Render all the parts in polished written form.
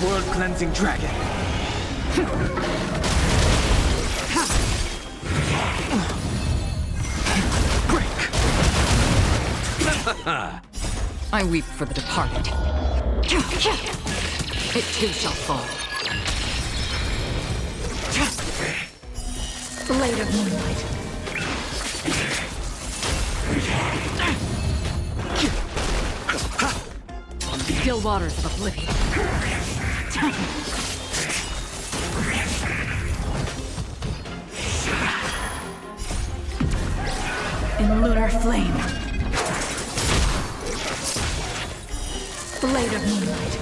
World cleansing dragon. Break. I weep for the departed. It too shall fall. Blade of moonlight. Still waters of oblivion. In lunar flame. Blade of moonlight.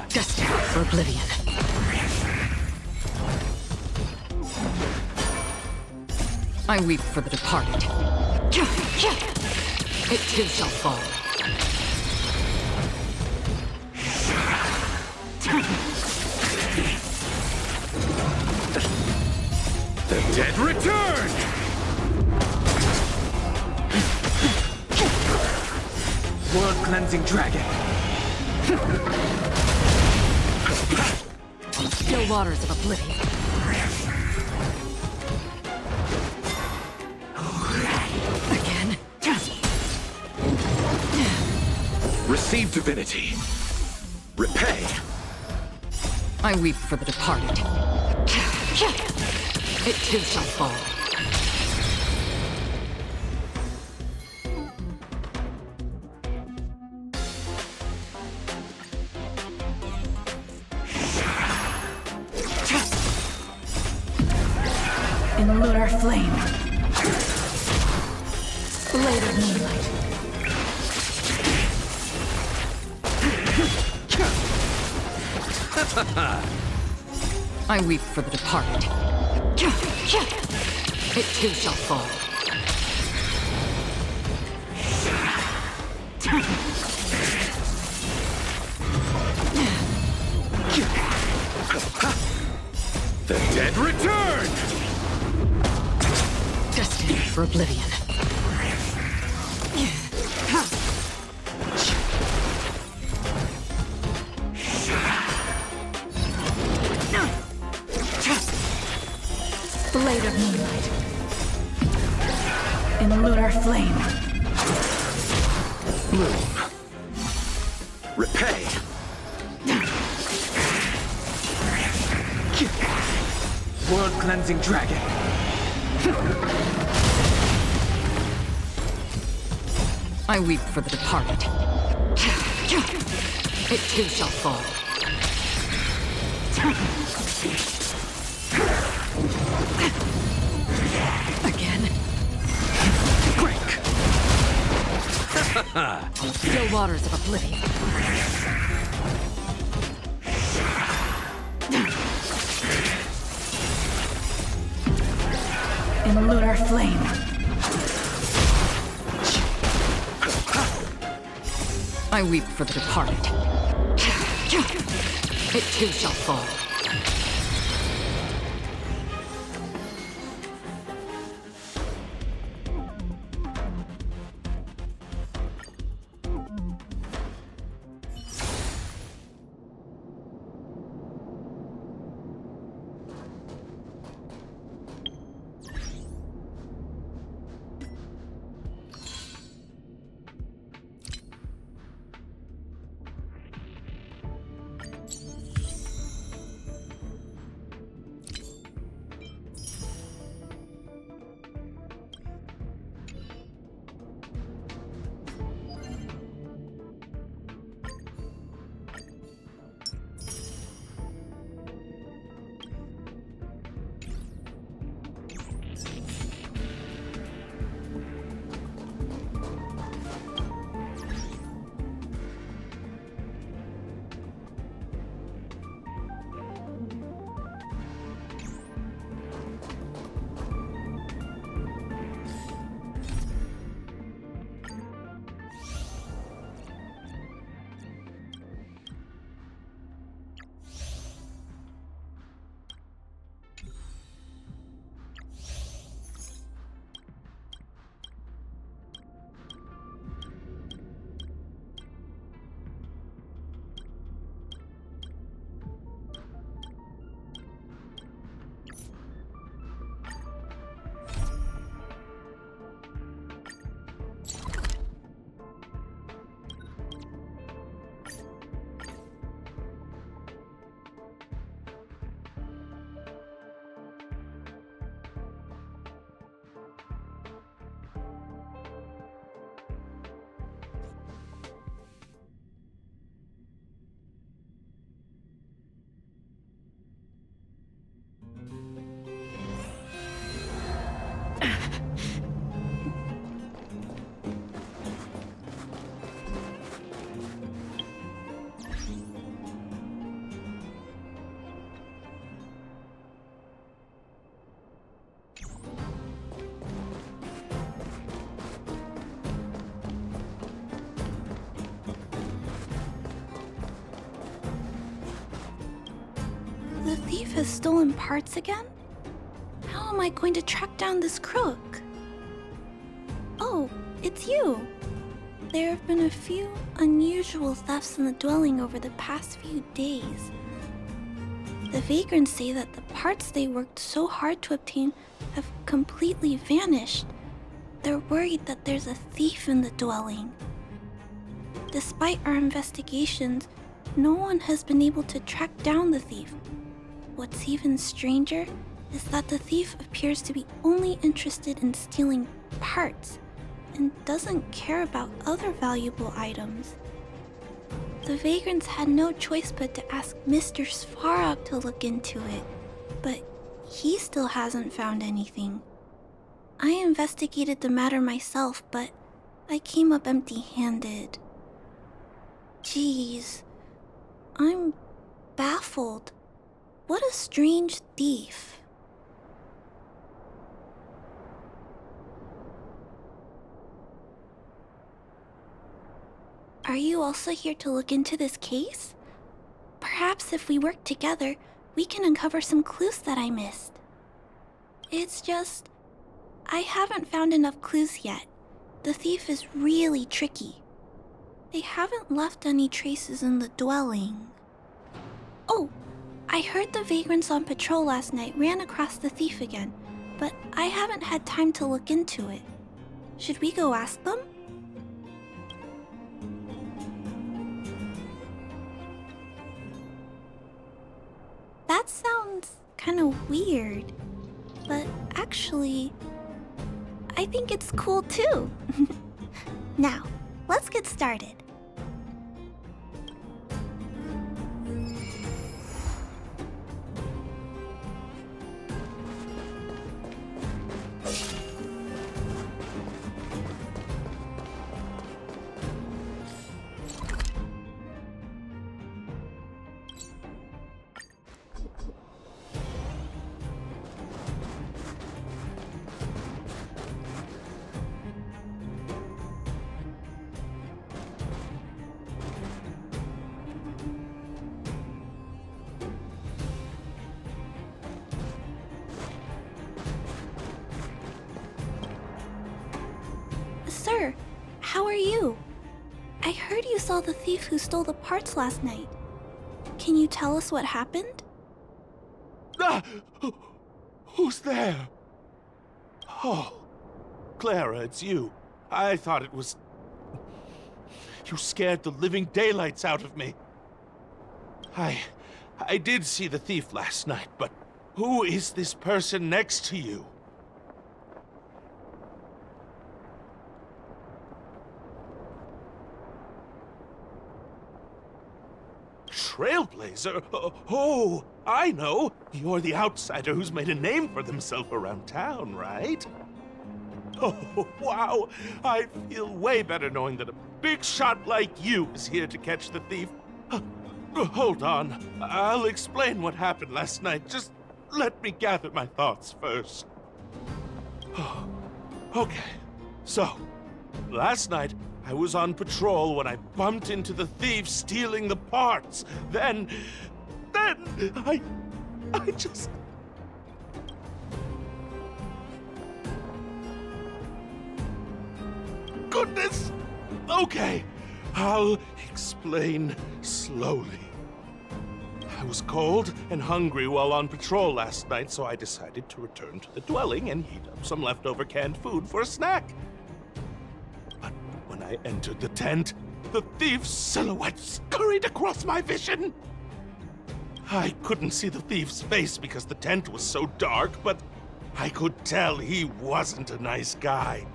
Destined for oblivion. I weep for the departed. It too shall fall. The dead return! World cleansing dragon. Still waters of oblivion. Again. Receive divinity. Repay. I weep for the departed. It too shall fall. In lunar flame. Blade of moonlight. I weep for the departed. It too shall fall. The dead return! Destined for oblivion. Blade of moonlight. In lunar flame. Bloom. Repay. World cleansing dragon. I weep for the departed. It too shall fall. Again. Break. Still waters of oblivion. In lunar flame. I weep for the departed. It too shall fall. The thief has stolen parts again? How am I going to track down this crook? Oh, it's you! There have been a few unusual thefts in the dwelling over the past few days. The vagrants say that the parts they worked so hard to obtain have completely vanished. They're worried that there's a thief in the dwelling. Despite our investigations, no one has been able to track down the thief. What's even stranger is that the thief appears to be only interested in stealing parts and doesn't care about other valuable items. The vagrants had no choice but to ask Mr. Svarog to look into it, but he still hasn't found anything. I investigated the matter myself, but I came up empty-handed. Jeez, I'm baffled. What a strange thief. Are you also here to look into this case? Perhaps if we work together, we can uncover some clues that I missed. It's just, I haven't found enough clues yet. The thief is really tricky. They haven't left any traces in the dwelling. Oh, I heard the vagrants on patrol last night ran across the thief again, but I haven't had time to look into it. Should we go ask them? That sounds kind of weird, but actually, I think it's cool too. Now, let's get started. Sir, how are you? I heard you saw the thief who stole the parts last night. Can you tell us what happened? Ah! Who's there? Oh, Clara, it's you. I thought it was... You scared the living daylights out of me. I did see the thief last night, but who is this person next to you? Trailblazer? Oh, I know. You're the outsider who's made a name for themselves around town, right? Oh, wow. I feel way better knowing that a big shot like you is here to catch the thief. Hold on. I'll explain what happened last night. Just let me gather my thoughts first. Okay. So, last night, I was on patrol when I bumped into the thief stealing the parts. Then I just... Goodness! Okay, I'll explain slowly. I was cold and hungry while on patrol last night, so I decided to return to the dwelling and heat up some leftover canned food for a snack. But when I entered the tent, the thief's silhouette scurried across my vision. I couldn't see the thief's face because the tent was so dark, but I could tell he wasn't a nice guy.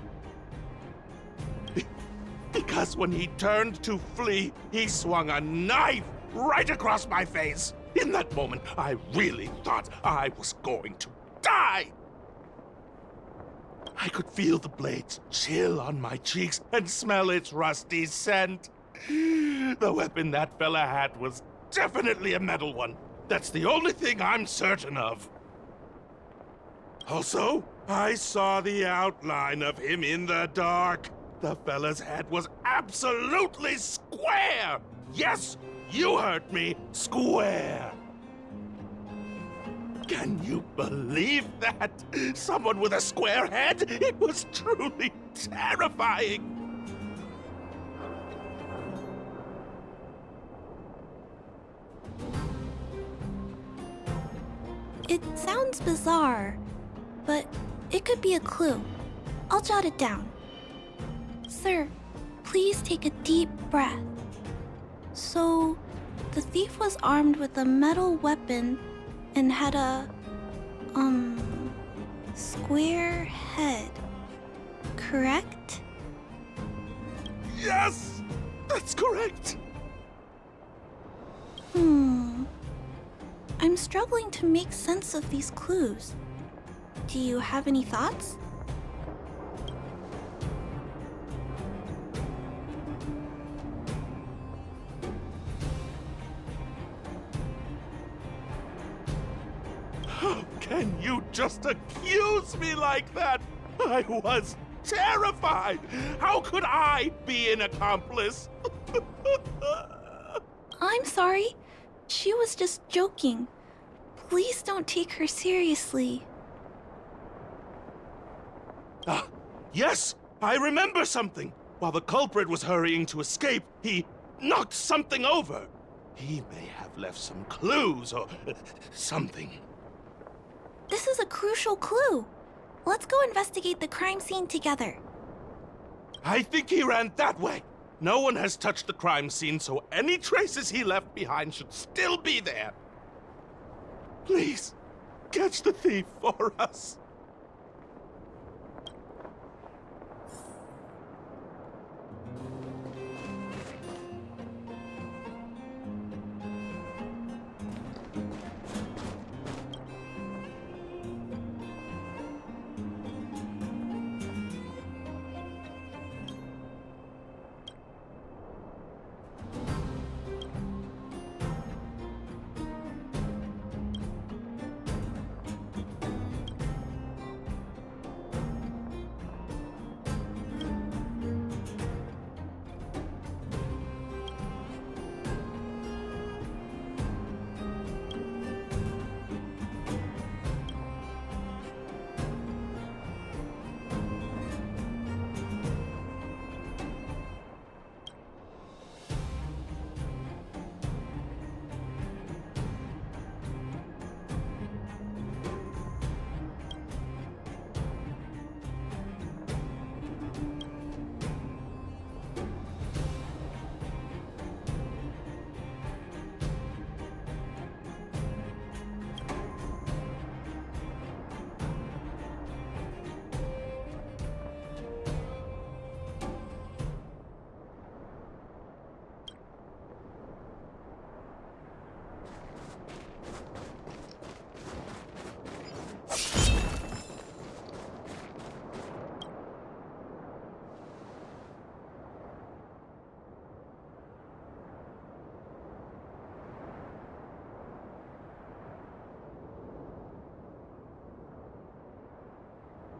Because when he turned to flee, he swung a knife right across my face. In that moment, I really thought I was going to die. I could feel the blades chill on my cheeks and smell its rusty scent. The weapon that fella had was definitely a metal one. That's the only thing I'm certain of. Also, I saw the outline of him in the dark. The fella's head was absolutely square! Yes, you heard me, square! Can you believe that? Someone with a square head? It was truly terrifying. It sounds bizarre, but it could be a clue. I'll jot it down. Sir, please take a deep breath. So, the thief was armed with a metal weapon and had a, square head, correct? Yes! That's correct! I'm struggling to make sense of these clues. Do you have any thoughts? How can you just accuse me like that? I was terrified! How could I be an accomplice? I'm sorry. She was just joking. Please don't take her seriously. Ah, yes! I remember something! While the culprit was hurrying to escape, he knocked something over. He may have left some clues or something. This is a crucial clue. Let's go investigate the crime scene together. I think he ran that way. No one has touched the crime scene, so any traces he left behind should still be there. Please, catch the thief for us.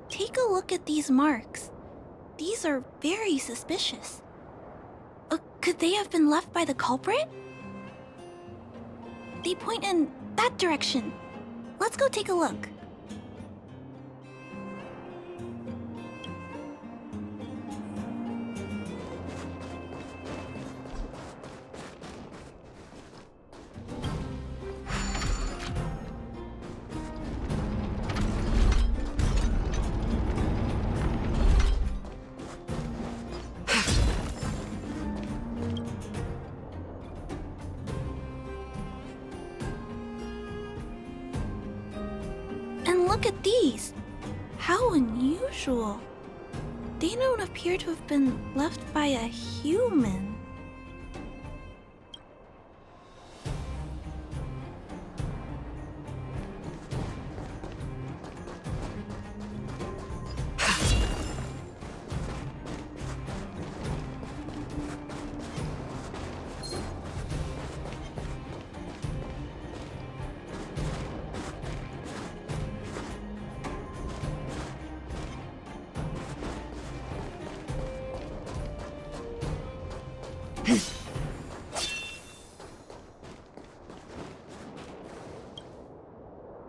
Take a look at these marks. These are very suspicious. Could they have been left by the culprit? They point in that direction. Let's go take a look. And look at these! How unusual. They don't appear to have been left by a human.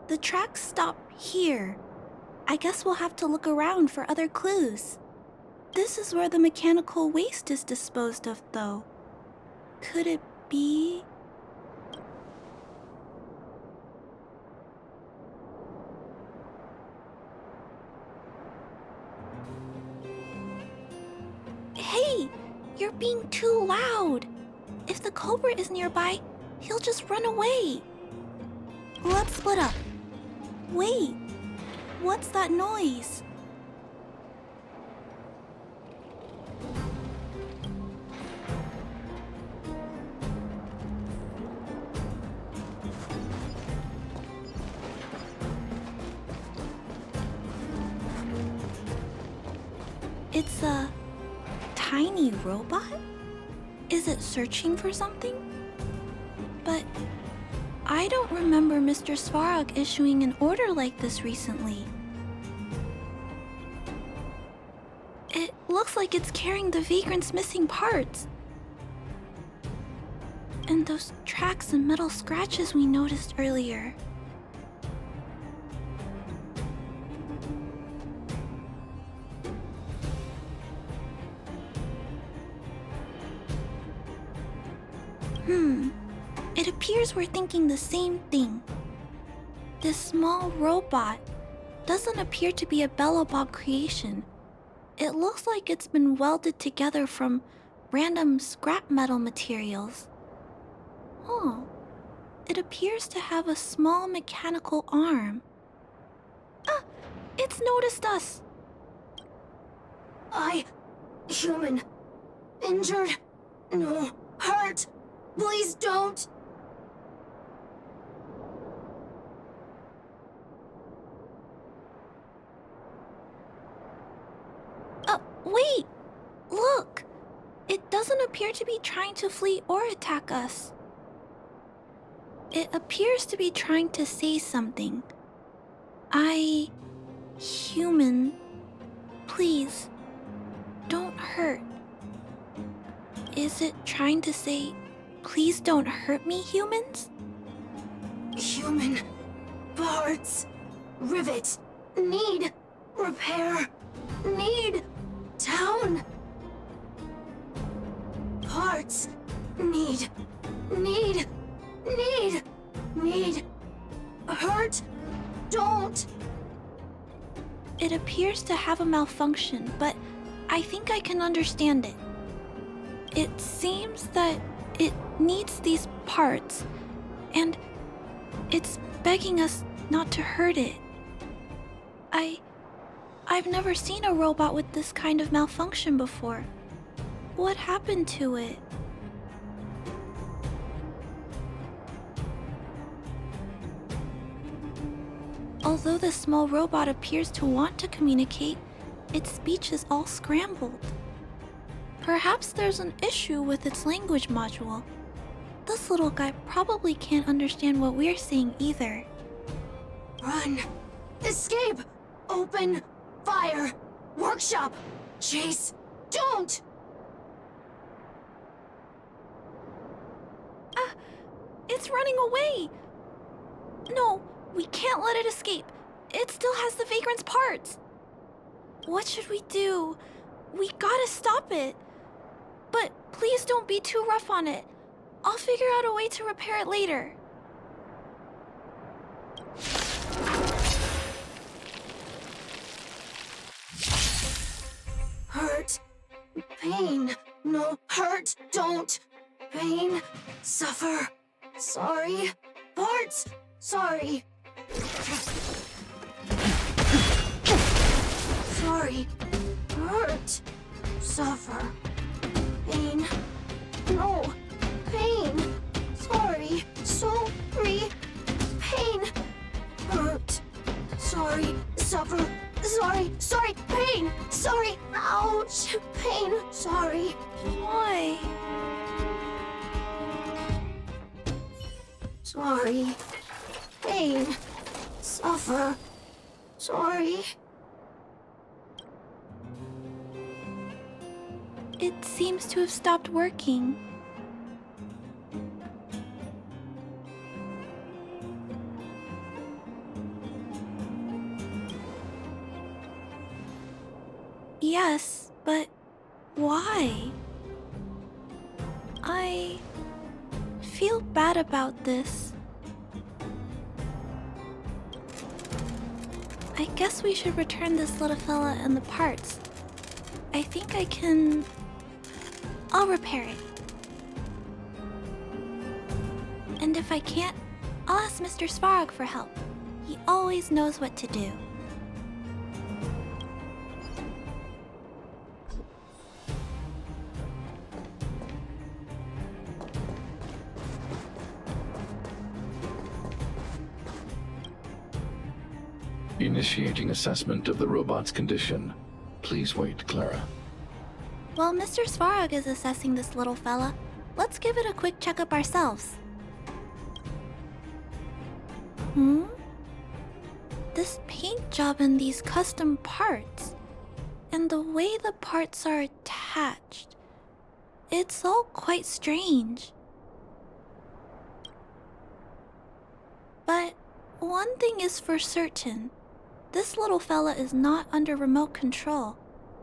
The tracks stop here. I guess we'll have to look around for other clues. This is where the mechanical waste is disposed of, though. Could it be... Hey! You're being too loud! If the culprit is nearby, he'll just run away. Let's split up. Wait, what's that noise? It's a tiny robot? Is it searching for something? But I don't remember Mr. Svarog issuing an order like this recently. It looks like it's carrying the vagrant's missing parts. And those tracks and metal scratches we noticed earlier. It appears we're thinking the same thing. This small robot doesn't appear to be a Belobog creation. It looks like it's been welded together from random scrap metal materials. Oh, it appears to have a small mechanical arm. Ah, it's noticed us. Human. Injured. No. Hurt. Please don't. Wait! Look! It doesn't appear to be trying to flee or attack us. It appears to be trying to say something. Human, please, don't hurt. Is it trying to say, please don't hurt me, humans? Human. Parts. Rivet. Need. Repair. Need. Town. Parts. Need. Hurt. Don't. It appears to have a malfunction, but I think I can understand it. It seems that it needs these parts, and it's begging us not to hurt it. I've never seen a robot with this kind of malfunction before. What happened to it? Although the small robot appears to want to communicate, its speech is all scrambled. Perhaps there's an issue with its language module. This little guy probably can't understand what we're saying either. Run. Escape. Open. Fire. Workshop. Chase. Don't. It's running away! No, we can't let it escape. It still has the vagrant's parts. What should we do? We gotta stop it. But please don't be too rough on it. I'll figure out a way to repair it later. Hurt. Pain. No. Hurt. Don't. Pain. Suffer. Sorry. Parts. Sorry. Sorry. Hurt. Suffer. Pain. No. Pain. Sorry. Sorry. Pain. Hurt. Sorry. Suffer. Sorry. Sorry. Pain. Sorry. Ouch. Pain. Sorry. Why? Sorry. Pain. Suffer. Sorry. It seems to have stopped working. Yes, but why? I feel bad about this. I guess we should return this little fella and the parts. I think I can... I'll repair it. And if I can't, I'll ask Mr. Svarog for help. He always knows what to do. Initiating assessment of the robot's condition. Please wait, Clara. While Mr. Svarog is assessing this little fella, let's give it a quick checkup ourselves. This paint job and these custom parts, and the way the parts are attached, it's all quite strange. But one thing is for certain, this little fella is not under remote control.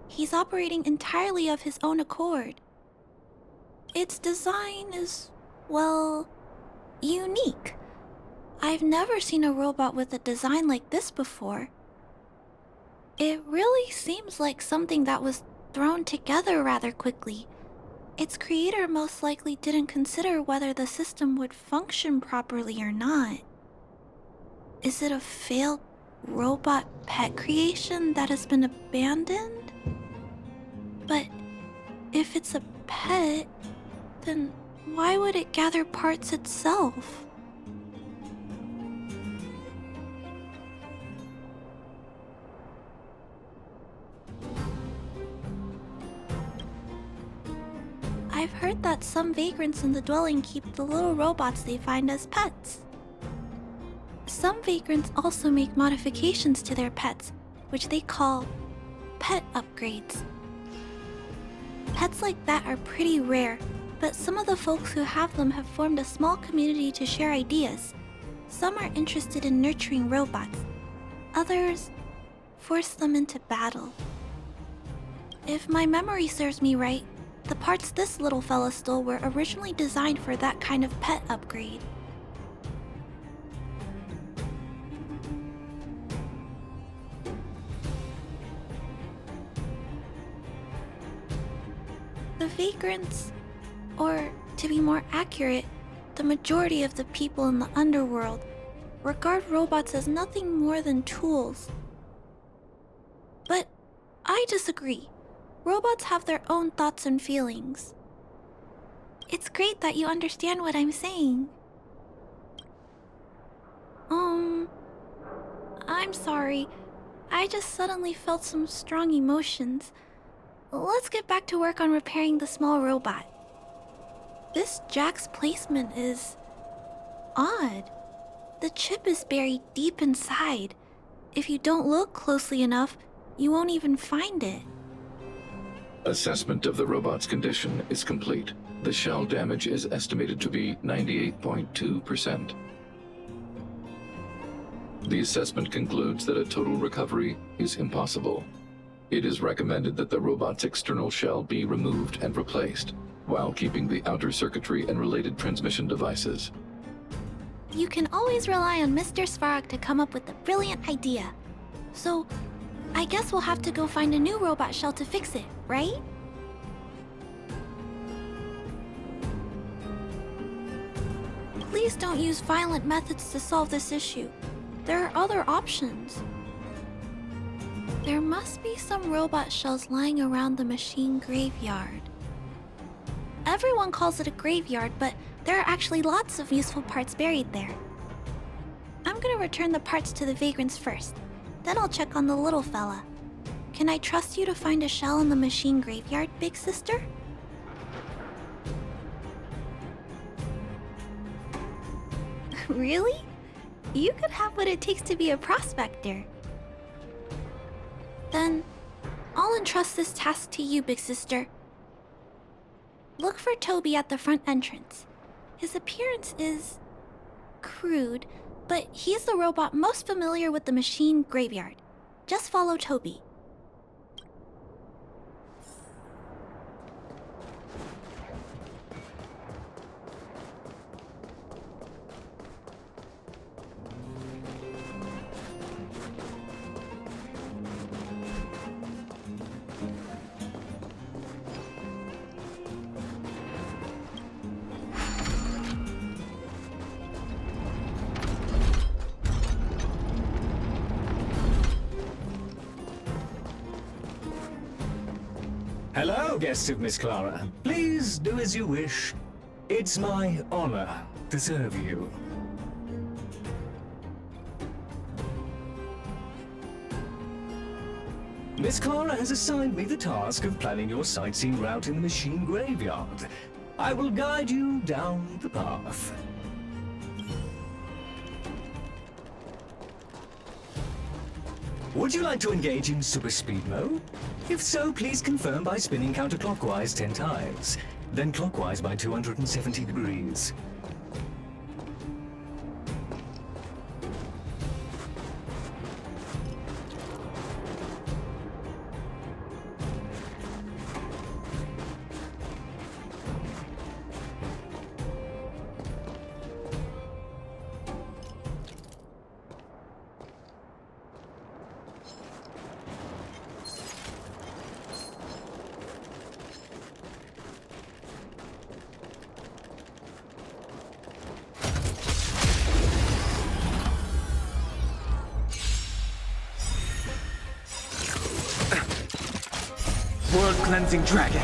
He's operating entirely of his own accord. Its design is, well, unique. I've never seen a robot with a design like this before. It really seems like something that was thrown together rather quickly. Its creator most likely didn't consider whether the system would function properly or not. Is it a failed robot pet creation that has been abandoned? But if it's a pet, then why would it gather parts itself? I've heard that some vagrants in the dwelling keep the little robots they find as pets. Some vagrants also make modifications to their pets, which they call pet upgrades. Pets like that are pretty rare, but some of the folks who have them have formed a small community to share ideas. Some are interested in nurturing robots. Others force them into battle. If my memory serves me right, the parts this little fella stole were originally designed for that kind of pet upgrade. The vagrants, or to be more accurate, the majority of the people in the underworld, regard robots as nothing more than tools. But I disagree. Robots have their own thoughts and feelings. It's great that you understand what I'm saying. I'm sorry. I just suddenly felt some strong emotions. Let's get back to work on repairing the small robot. This jack's placement is odd. The chip is buried deep inside. If you don't look closely enough, you won't even find it. Assessment of the robot's condition is complete. The shell damage is estimated to be 98.2%. The assessment concludes that a total recovery is impossible. It is recommended that the robot's external shell be removed and replaced, while keeping the outer circuitry and related transmission devices. You can always rely on Mr. Svarog to come up with a brilliant idea. So, I guess we'll have to go find a new robot shell to fix it, right? Please don't use violent methods to solve this issue. There are other options. There must be some robot shells lying around the machine graveyard. Everyone calls it a graveyard, but there are actually lots of useful parts buried there. I'm gonna return the parts to the vagrants first. Then I'll check on the little fella. Can I trust you to find a shell in the machine graveyard, big sister? Really? You could have what it takes to be a prospector. Then, I'll entrust this task to you, big sister. Look for Toby at the front entrance. His appearance is crude, but he's the robot most familiar with the machine graveyard. Just follow Toby. Hello, guests of Miss Clara. Please do as you wish. It's my honor to serve you. Miss Clara has assigned me the task of planning your sightseeing route in the machine graveyard. I will guide you down the path. Would you like to engage in super speed mode? If so, please confirm by spinning counterclockwise 10 times, then clockwise by 270 degrees. World cleansing dragon.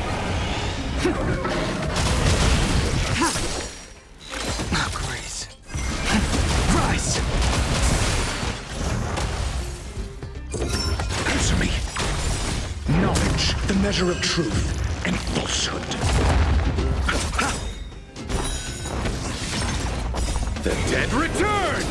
Oh, grace. Rise. Answer me. Knowledge, the measure of truth and falsehood. The dead return.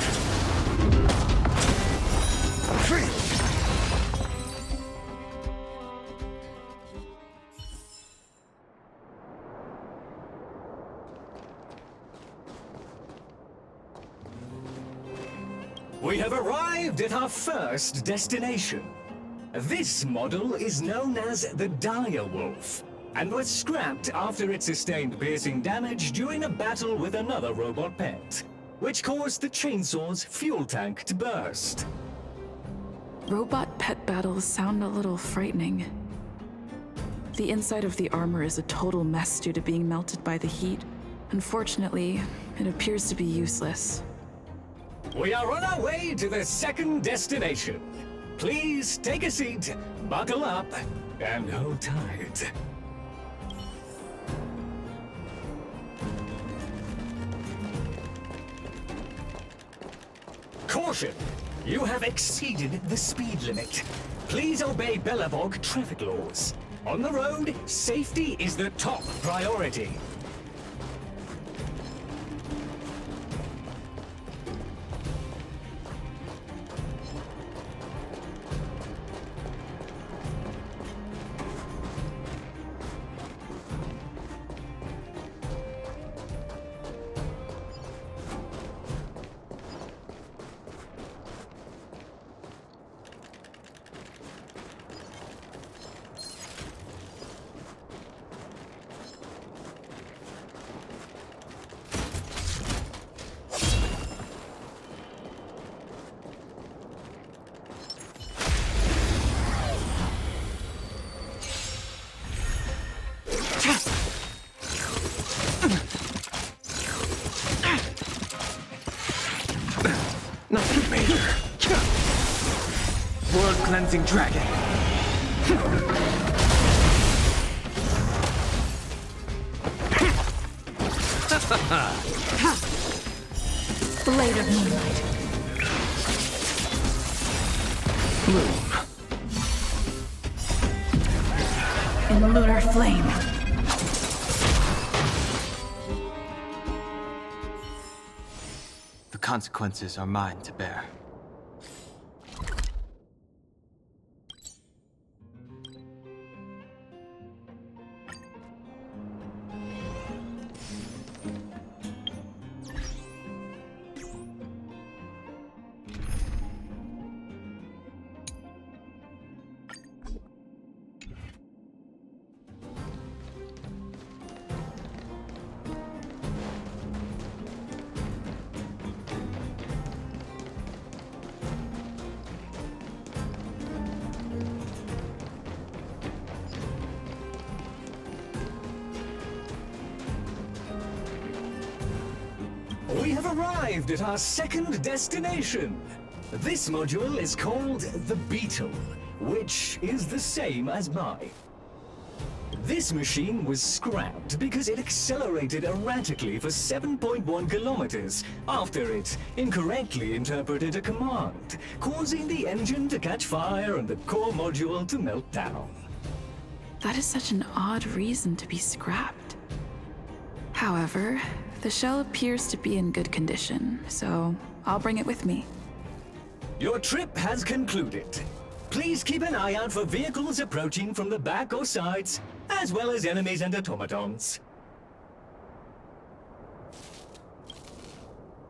We have arrived at our first destination. This model is known as the Dire Wolf, and was scrapped after it sustained piercing damage during a battle with another robot pet, which caused the chainsaw's fuel tank to burst. Robot pet battles sound a little frightening. The inside of the armor is a total mess due to being melted by the heat. Unfortunately, it appears to be useless. We are on our way to the second destination. Please take a seat, buckle up, and hold tight. Caution! You have exceeded the speed limit. Please obey Bellabog traffic laws. On the road, safety is the top priority. Nothing major. World cleansing dragon. Blade of moonlight. Bloom. In lunar flame. The consequences are mine to bear. We have arrived at our second destination. This module is called the Beetle, which is the same as mine. This machine was scrapped because it accelerated erratically for 7.1 kilometers after it incorrectly interpreted a command, causing the engine to catch fire and the core module to melt down. That is such an odd reason to be scrapped. However, the shell appears to be in good condition, so I'll bring it with me. Your trip has concluded. Please keep an eye out for vehicles approaching from the back or sides, as well as enemies and automatons.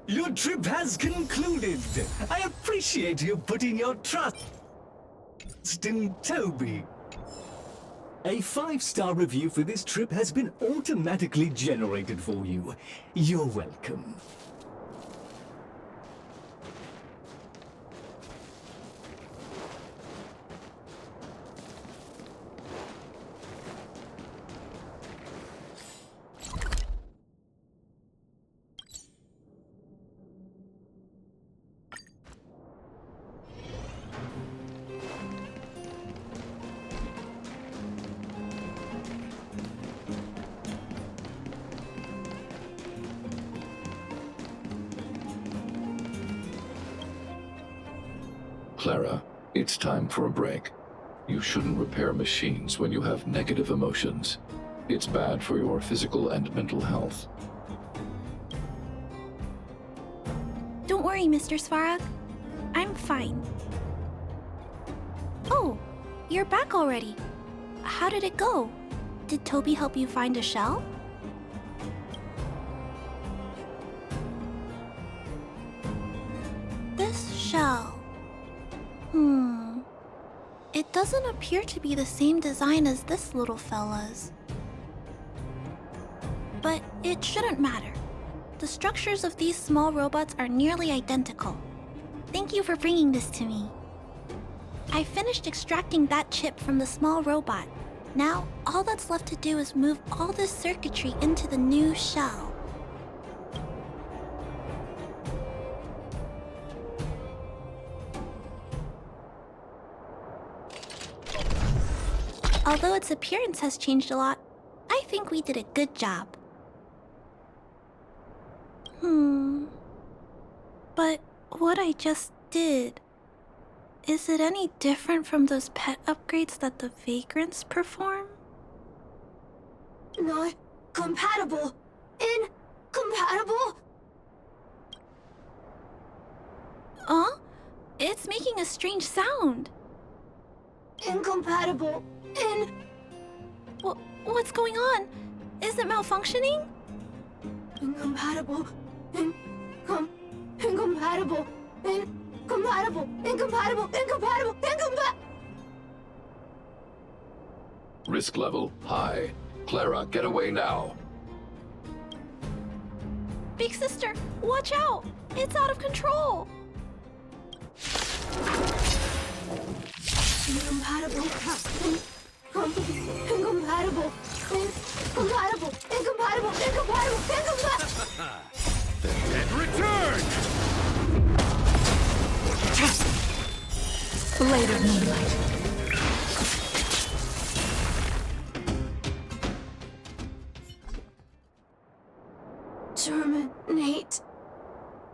Your trip has concluded. I appreciate you putting your trust in Toby. A 5-star review for this trip has been automatically generated for you. You're welcome. Clara, it's time for a break. You shouldn't repair machines when you have negative emotions. It's bad for your physical and mental health. Don't worry, Mr. Svarog. I'm fine. Oh, you're back already. How did it go? Did Toby help you find a shell? This shell. It doesn't appear to be the same design as this little fella's. But it shouldn't matter. The structures of these small robots are nearly identical. Thank you for bringing this to me. I finished extracting that chip from the small robot. Now, all that's left to do is move all this circuitry into the new shell. Although its appearance has changed a lot, I think we did a good job. But what I just did, is it any different from those pet upgrades that the Vagrants perform? Not compatible. Incompatible. It's making a strange sound. Incompatible. What's going on? Is it malfunctioning? Incompatible. Incompatible. Risk level high. Clara, get away now. Big sister, watch out! It's out of control! Incompatible. And return! Blade of Moonlight.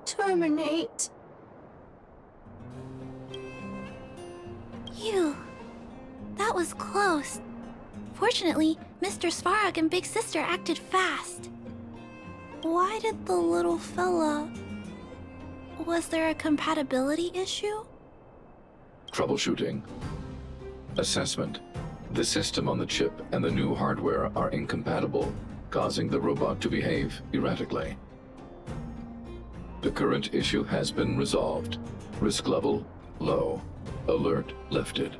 Terminate. Phew. That was close. Fortunately, Mr. Svarog and Big Sister acted fast. Why did the little fella... Was there a compatibility issue? Troubleshooting. Assessment. The system on the chip and the new hardware are incompatible, causing the robot to behave erratically. The current issue has been resolved. Risk level low. Alert lifted.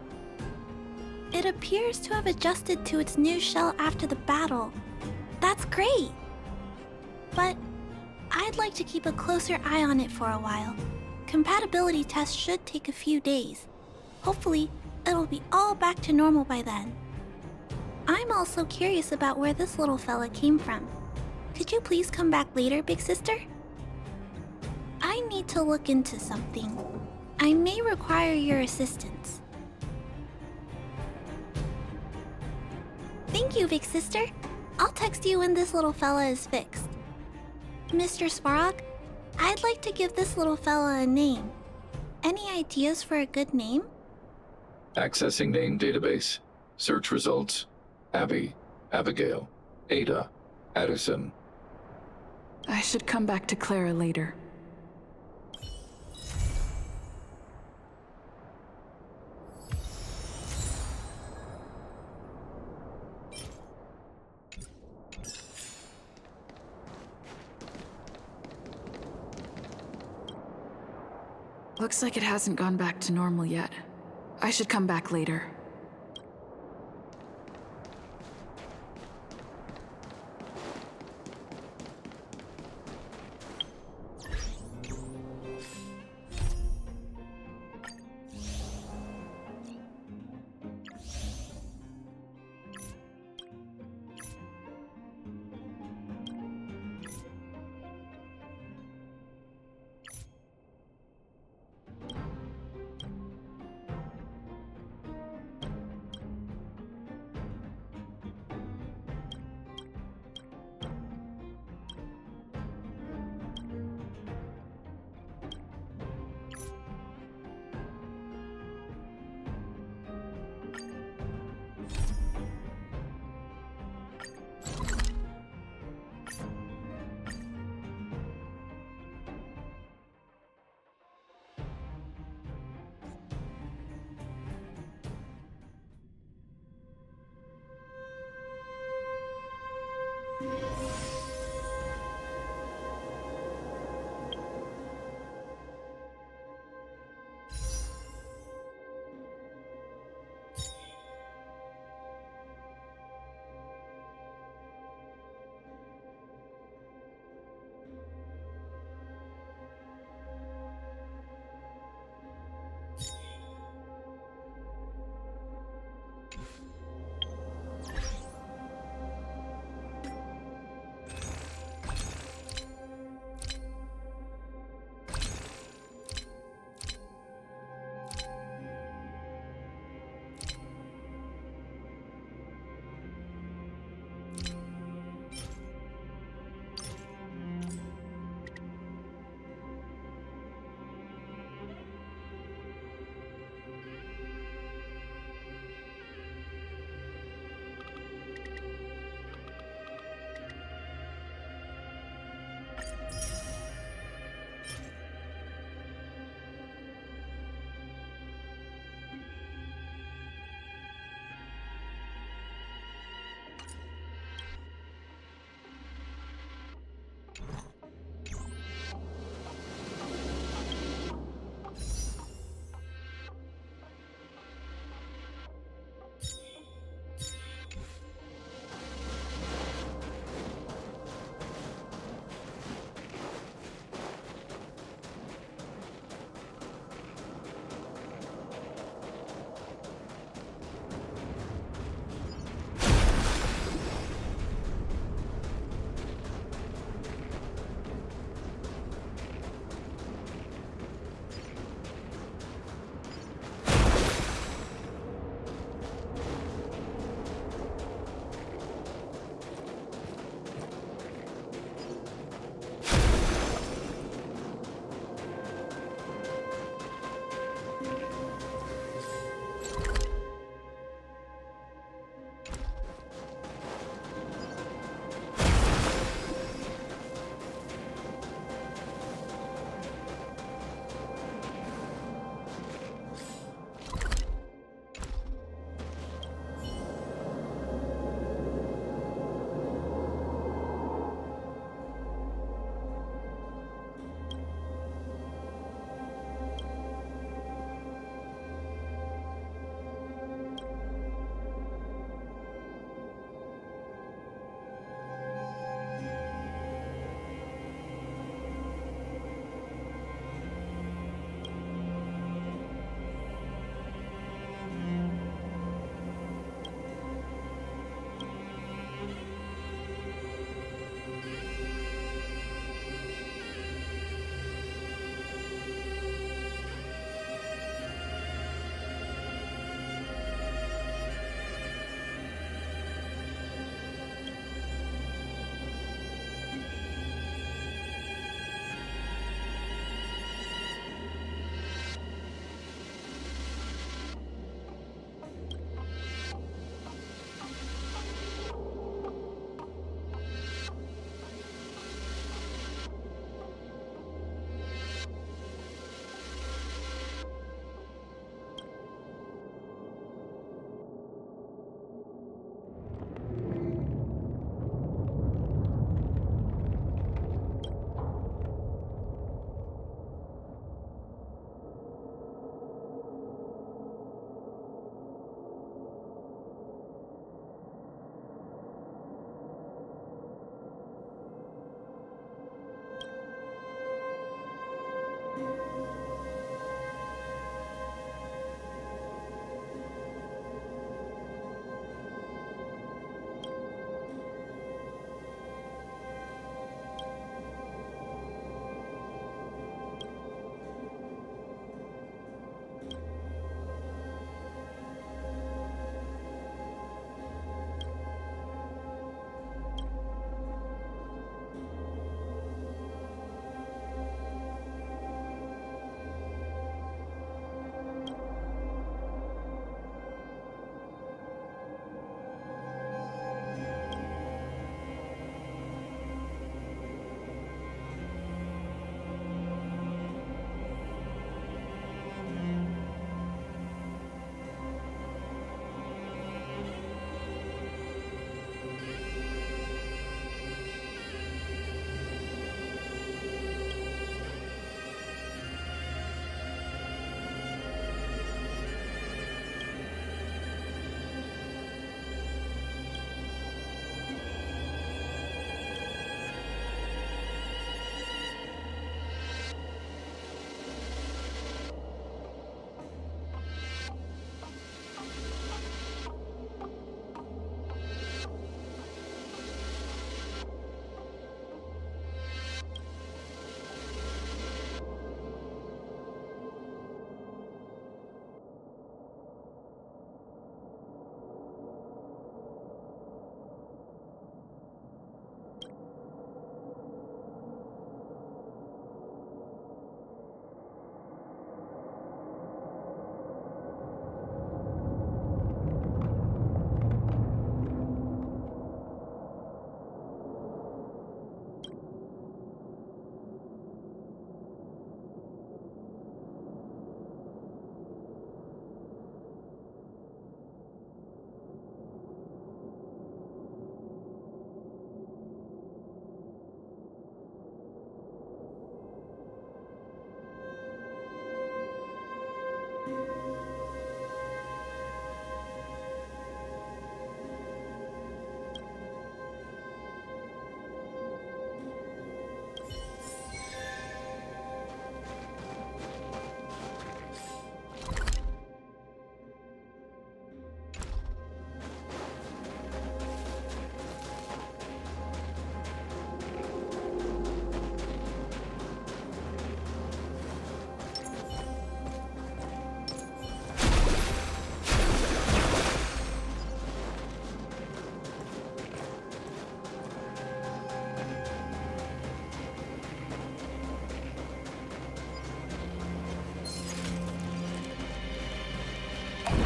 It appears to have adjusted to its new shell after the battle. That's great! But I'd like to keep a closer eye on it for a while. Compatibility tests should take a few days. Hopefully, it'll be all back to normal by then. I'm also curious about where this little fella came from. Could you please come back later, Big Sister? I need to look into something. I may require your assistance. Thank you, big sister. I'll text you when this little fella is fixed. Mr. Svarog, I'd like to give this little fella a name. Any ideas for a good name? Accessing name database. Search results. Abby, Abigail, Ada, Addison. I should come back to Clara later. Looks like it hasn't gone back to normal yet. I should come back later.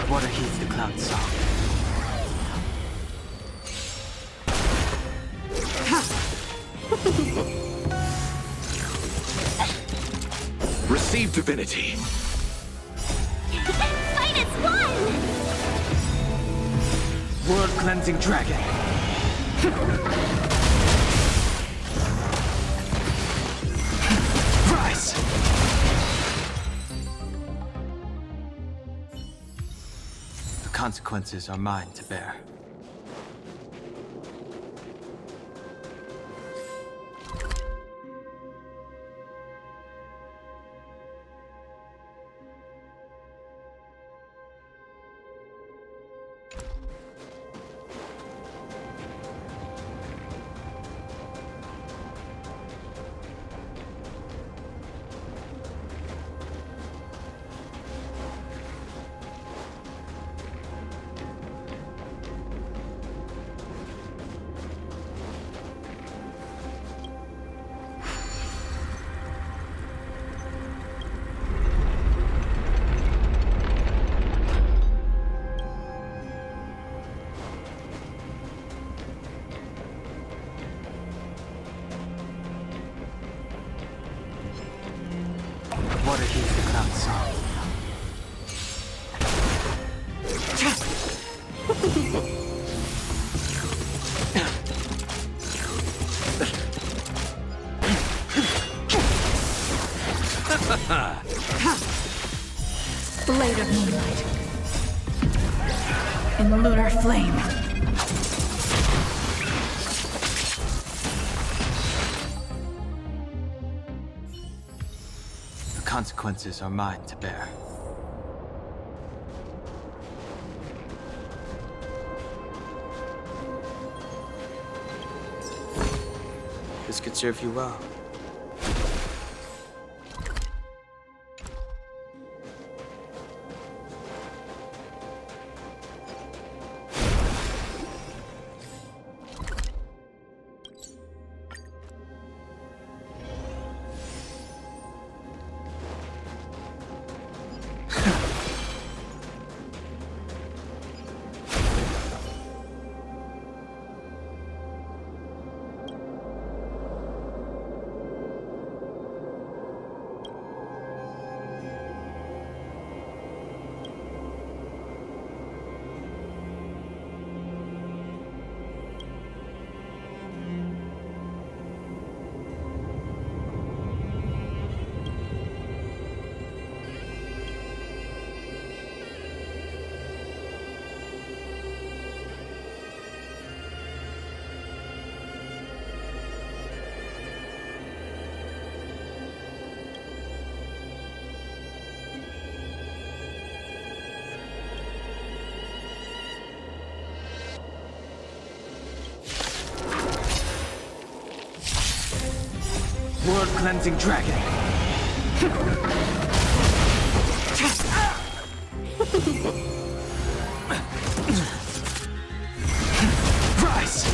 Water heeds the cloud song. Receive divinity. Fight as one! World cleansing dragon. Rise! The consequences are mine to bear. Water heeds the cloud song. Blade of moonlight. In the lunar flame. The consequences are mine to bear. This could serve you well. World cleansing dragon. Rise!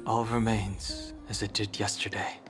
all remains as it did yesterday.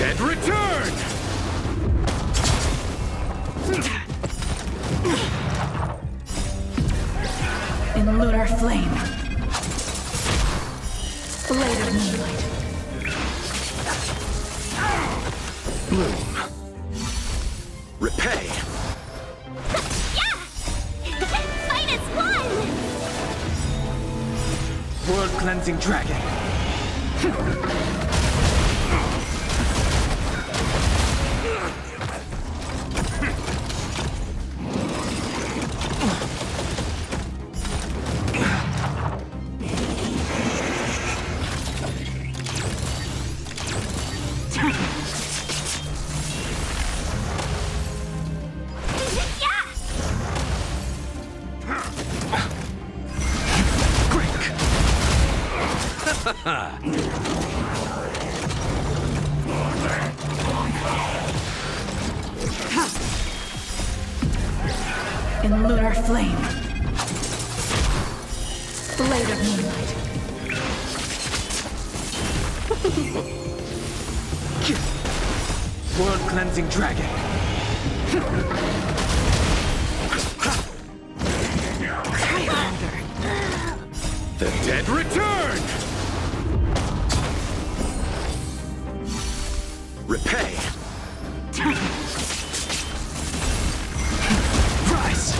dead return! In lunar flame. Blade of moonlight. Bloom. Repay. Fight is won! World cleansing dragon. In lunar flame. Blade of moonlight. World cleansing dragon. The dead return! Repay. Rise!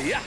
Yeah.